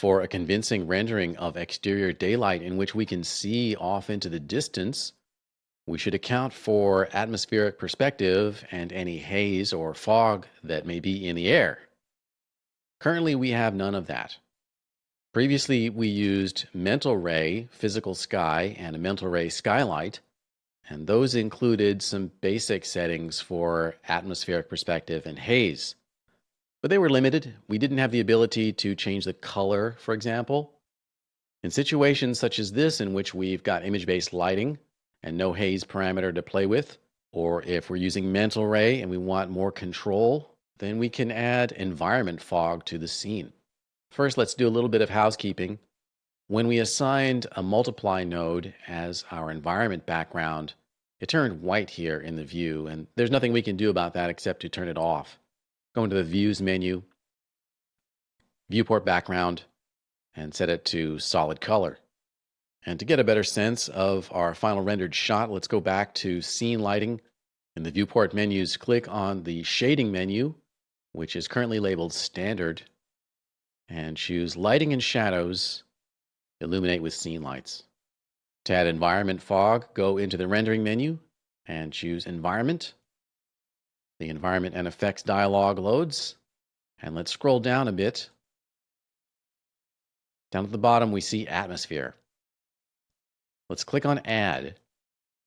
For a convincing rendering of exterior daylight in which we can see off into the distance, we should account for atmospheric perspective and any haze or fog that may be in the air. Currently, we have none of that. Previously, we used mental ray, physical sky, and a mental ray skylight, and those included some basic settings for atmospheric perspective and haze. But they were limited. We didn't have the ability to change the color, for example. In situations such as this, in which we've got image based lighting and no haze parameter to play with, or if we're using mental ray and we want more control, then we can add environment fog to the scene. First, let's do a little bit of housekeeping. When we assigned a multiply node as our environment background, it turned white here in the view, and there's nothing we can do about that except to turn it off. Go into the Views menu, Viewport Background, and set it to solid color. And to get a better sense of our final rendered shot, let's go back to Scene Lighting. In the Viewport menus, click on the Shading menu, which is currently labeled Standard, and choose Lighting and Shadows, Illuminate with Scene Lights. To add environment fog, go into the Rendering menu and choose Environment. The Environment and Effects dialog loads, and let's scroll down a bit. Down at the bottom, we see Atmosphere. Let's click on Add,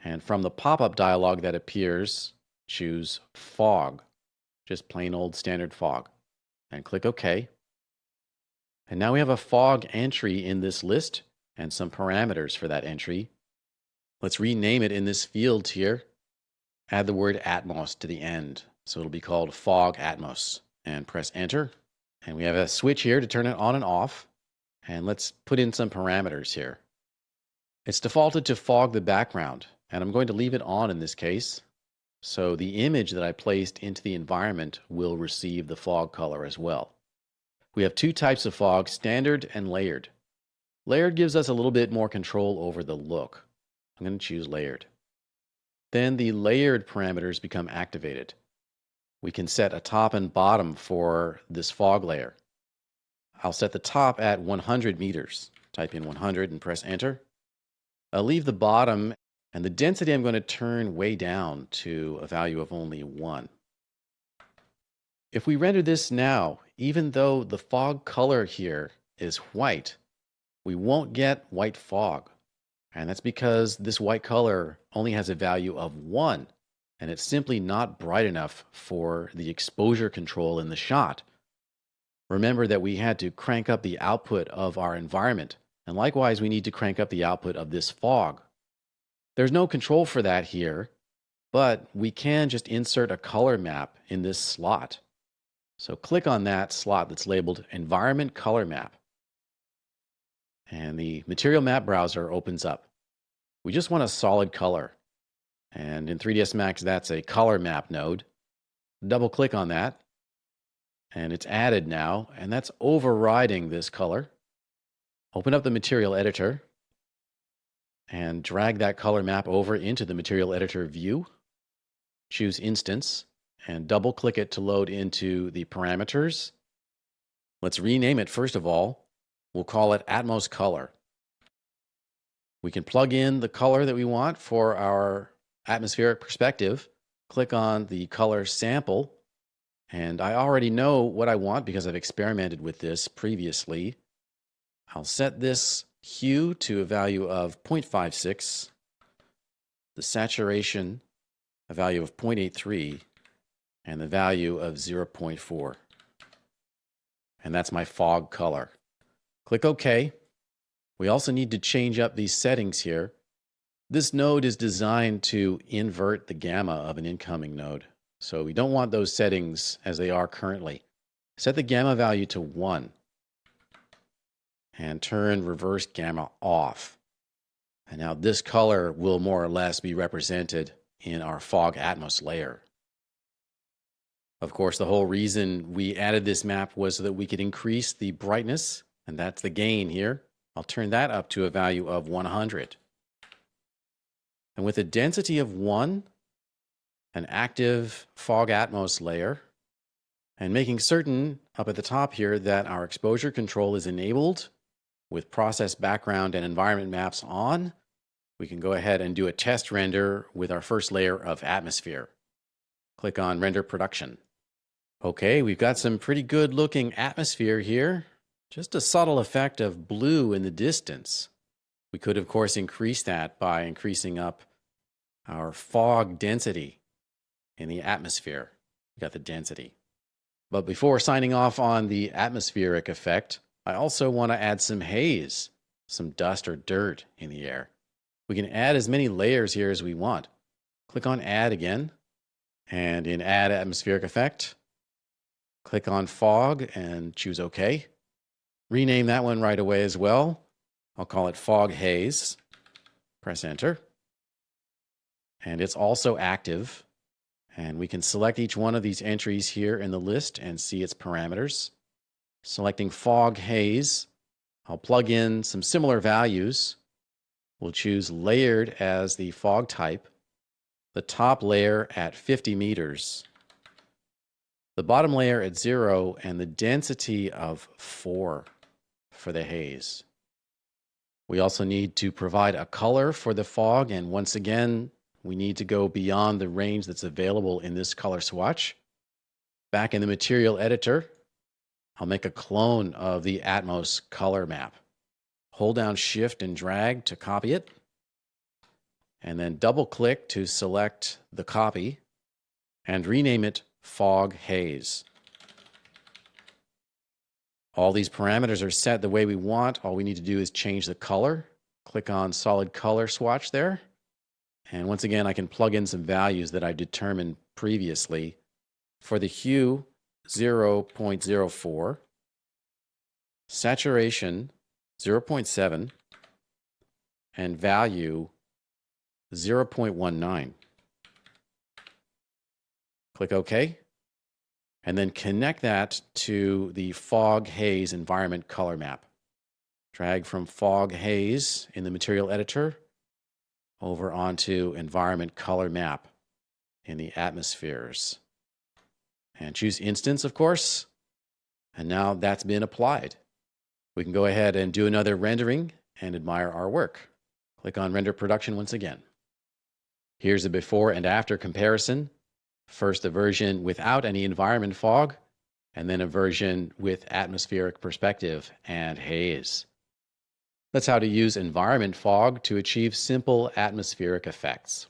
and from the pop-up dialog that appears, choose Fog, just plain old standard fog, and click OK. And now we have a fog entry in this list and some parameters for that entry. Let's rename it in this field here. Add the word Atmos to the end, so it'll be called Fog Atmos, and press Enter. And we have a switch here to turn it on and off. And let's put in some parameters here. It's defaulted to fog the background, and I'm going to leave it on in this case. So the image that I placed into the environment will receive the fog color as well. We have two types of fog, standard and layered. Layered gives us a little bit more control over the look. I'm going to choose layered. Then the layered parameters become activated. We can set a top and bottom for this fog layer. I'll set the top at 100 meters. Type in 100 and press Enter. I'll leave the bottom, and the density I'm going to turn way down to a value of only 1. If we render this now, even though the fog color here is white, we won't get white fog. And that's because this white color only has a value of 1, and it's simply not bright enough for the exposure control in the shot. Remember that we had to crank up the output of our environment, and likewise we need to crank up the output of this fog. There's no control for that here, but we can just insert a color map in this slot. So click on that slot that's labeled Environment Color Map. And the Material Map browser opens up. We just want a solid color. And in 3ds Max, that's a color map node. Double click on that. And it's added now, and that's overriding this color. Open up the Material Editor and drag that color map over into the Material Editor view. Choose Instance and double click it to load into the parameters. Let's rename it first of all. We'll call it Atmos Color. We can plug in the color that we want for our atmospheric perspective. Click on the color sample, and I already know what I want because I've experimented with this previously. I'll set this hue to a value of 0.56, the saturation a value of 0.83, and the value of 0.4. And that's my fog color. Click OK. We also need to change up these settings here. This node is designed to invert the gamma of an incoming node. So we don't want those settings as they are currently. Set the gamma value to 1 and turn reverse gamma off. And now this color will more or less be represented in our fog Atmos layer. Of course, the whole reason we added this map was so that we could increase the brightness, and that's the gain here. I'll turn that up to a value of 100. And with a density of 1, an active fog Atmos layer, And making certain up at the top here that our exposure control is enabled with process background and environment maps on, we can go ahead and do a test render with our first layer of atmosphere. Click on Render Production. Okay, we've got some pretty good looking atmosphere here. Just a subtle effect of blue in the distance. We could, of course, increase that by increasing up our fog density in the atmosphere. We got the density. But before signing off on the atmospheric effect, I also want to add some haze, some dust or dirt in the air. We can add as many layers here as we want. Click on Add again, and in Add Atmospheric Effect, click on Fog and choose OK. Rename that one right away as well. I'll call it Fog Haze. Press Enter. And it's also active. And we can select each one of these entries here in the list and see its parameters. Selecting Fog Haze, I'll plug in some similar values. We'll choose Layered as the fog type, the top layer at 50 meters, the bottom layer at 0, and the density of 4 for the haze. We also need to provide a color for the fog, and once again, we need to go beyond the range that's available in this color swatch. Back in the material editor, I'll make a clone of the Atmos color map. Hold down Shift and drag to copy it, and then double click to select the copy and rename it Fog Haze. All these parameters are set the way we want. All we need to do is change the color. Click on Solid Color Swatch there. And once again, I can plug in some values that I determined previously. For the hue, 0.04, saturation, 0.7, and value, 0.19. Click OK. And then connect that to the Fog Haze environment color map. Drag from Fog Haze in the material editor over onto Environment Color Map in the atmospheres. And choose Instance, of course. And now that's been applied. We can go ahead and do another rendering and admire our work. Click on Render Production once again. Here's a before and after comparison. First, a version without any environment fog, and then a version with atmospheric perspective and haze. That's how to use environment fog to achieve simple atmospheric effects.